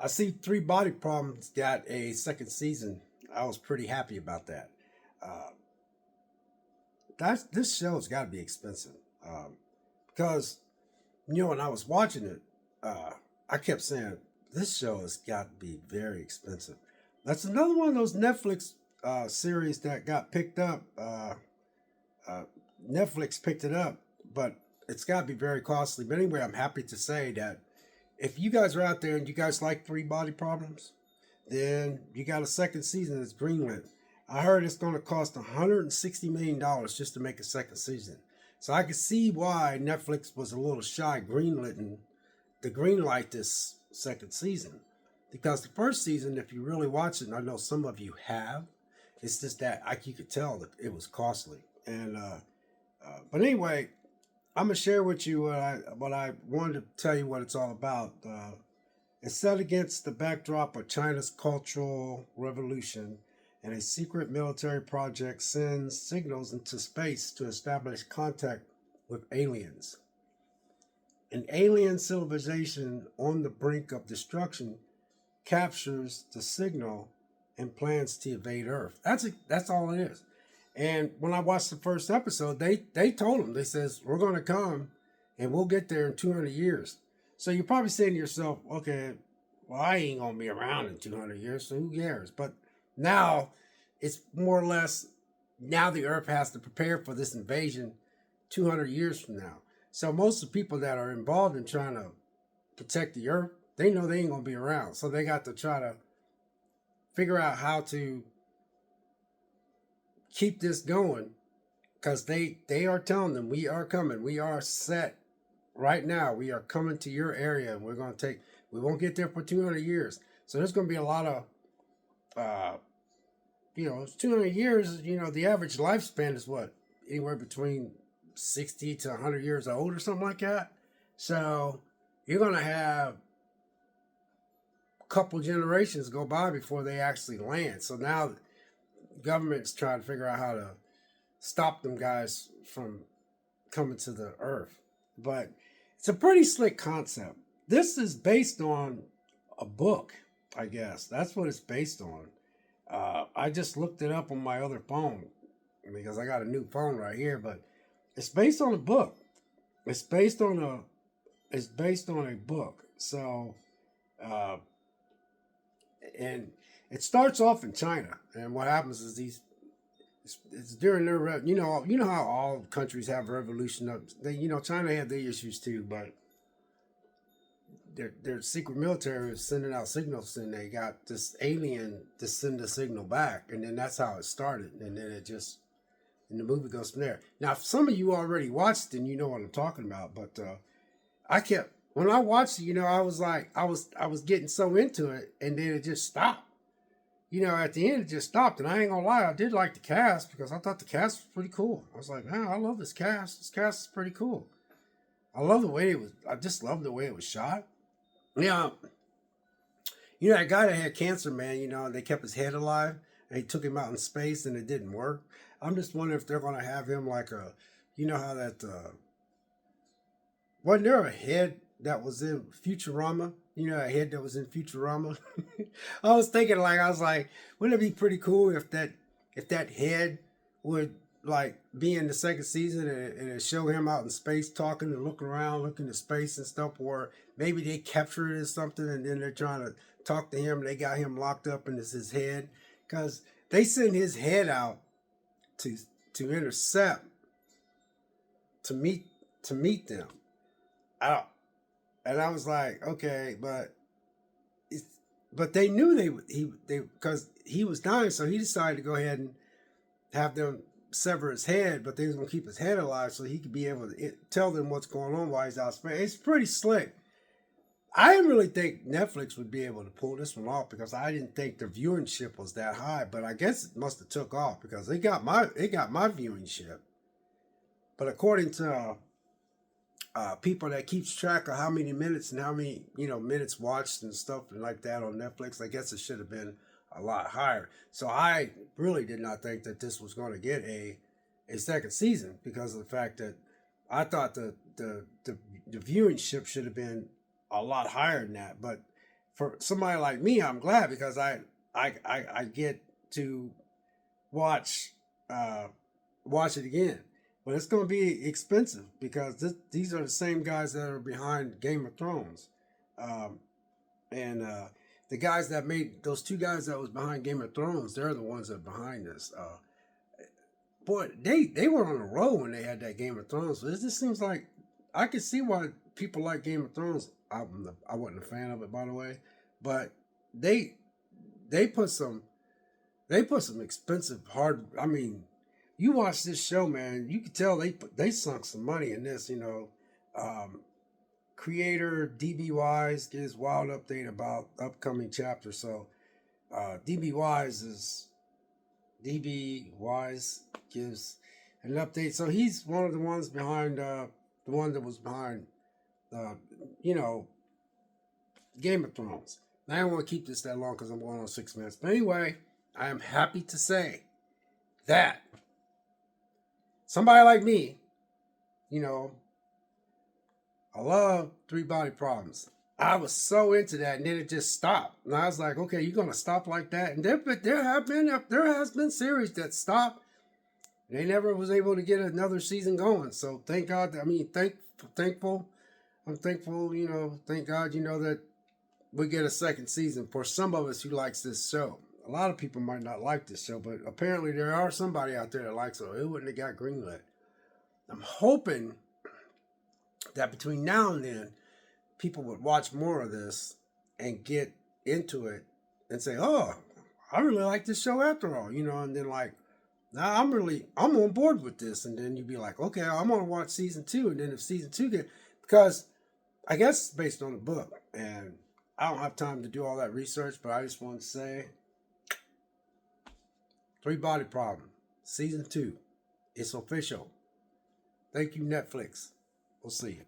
I see Three Body Problems got a second season. I was pretty happy about that. Uh, this show's got to be expensive because when I was watching it, uh, I kept saying this show has got to be very expensive. That's another one of those Netflix series that got picked up. Uh, Netflix picked it up, but it's got to be very costly. But anyway, I'm happy to say that if you guys are out there and you guys like Three Body Problems, then you got a second season that's greenlit. I heard it's going to cost $160 million just to make a second season. So I can see why Netflix was a little shy greenlighting the greenlight this second season. Because the first season, if you really watch it, and I know some of you have, it's just that you could tell that it was costly. And but anyway, I'm gonna share with you what I wanted to tell you what it's all about. It's set against the backdrop of China's Cultural Revolution, and a secret military project sends signals into space to establish contact with aliens. An alien civilization on the brink of destruction captures the signal and plans to invade Earth. That's all it is. And when I watched the first episode, they told them, they says, we're going to come and we'll get there in 200 years. So you're probably saying to yourself, okay, well, I ain't going to be around in 200 years, so who cares? But now it's more or less, now the Earth has to prepare for this invasion 200 years from now. So most of the people that are involved in trying to protect the Earth, they know they ain't going to be around. So they got to try to figure out how to keep this going, because they are telling them, we are coming, we are set right now, we are coming to your area, and we won't get there for 200 years. So there's going to be a lot of 200 years. The average lifespan is what, anywhere between 60 to 100 years old or something like that. So you're going to have a couple generations go by before they actually land. So now government's trying to figure out how to stop them guys from coming to the Earth. But it's a pretty slick concept. This is based on a book, I guess. That's what it's based on. I just looked it up on my other phone because I got a new phone right here, but it's based on a book. It's based on a book. So and it starts off in China, and what happens is it's during their how all countries have revolution. China had their issues too, but their secret military was sending out signals, and they got this alien to send a signal back, and then that's how it started, and then and the movie goes from there. Now, if some of you already watched it, and you know what I'm talking about, but when I watched it, I was like, I was getting so into it, and then it just stopped. At the end, it just stopped. And I ain't gonna lie, I did like the cast because I thought the cast was pretty cool. I was like, man, I love this cast. This cast is pretty cool. I just love the way it was shot. Yeah. That guy that had cancer, man, and they kept his head alive and they took him out in space and it didn't work. I'm just wondering if they're gonna have him like how that, wasn't there a head that was in Futurama? A head that was in Futurama. I was like, wouldn't it be pretty cool if that head would like be in the second season and it show him out in space talking and looking around, looking at space and stuff, or maybe they capture it or something and then they're trying to talk to him and they got him locked up and it's his head, because they send his head out to intercept to meet them. And I was like, okay, but they knew they because he was dying, so he decided to go ahead and have them sever his head, but they was gonna keep his head alive so he could be able to tell them what's going on while he's out space. It's pretty slick. I didn't really think Netflix would be able to pull this one off because I didn't think the viewership was that high, but I guess it must have took off because it got my viewership. But according to people that keeps track of how many minutes and how many minutes watched and stuff and like that on Netflix, I guess it should have been a lot higher. So I really did not think that this was going to get a second season because of the fact that I thought the viewership should have been a lot higher than that. But for somebody like me, I'm glad because I get to watch uh, watch it again. But it's going to be expensive because these are the same guys that are behind Game of Thrones, um, and the guys that made those two guys that was behind Game of Thrones. They're the ones that are behind this. Boy, they were on a roll when they had that Game of Thrones. So it just seems like I can see why people like Game of Thrones. I wasn't a fan of it, by the way, but they they put some they put some expensive hard. I mean, you watch this show, man. You can tell they sunk some money in this. Um, creator DB Wise gives wild update about upcoming chapter. So DB Wise is DB Wise gives an update. So he's one of the ones behind the one that was behind uh, you know Game of Thrones. Now, I don't want to keep this that long because I'm going on 6 minutes. But anyway, I am happy to say that somebody like me, you know, I love Three Body Problems. I was so into that, and then it just stopped. And I was like, okay, you're gonna stop like that? And there has been series that stopped. They never was able to get another season going. So thank God. I mean, thankful. I'm thankful. Thank God. That we get a second season for some of us who likes this show. A lot of people might not like this show, but apparently there are somebody out there that likes it. It wouldn't have got greenlit. I'm hoping that between now and then, people would watch more of this and get into it and say, "Oh, I really like this show after all," and then like, now I'm on board with this, and then you'd be like, "Okay, I'm gonna watch season 2," and then if season 2 because I guess it's based on a book, and I don't have time to do all that research, but I just want to say, Three Body Problem, season 2, it's official. Thank you, Netflix. We'll see you.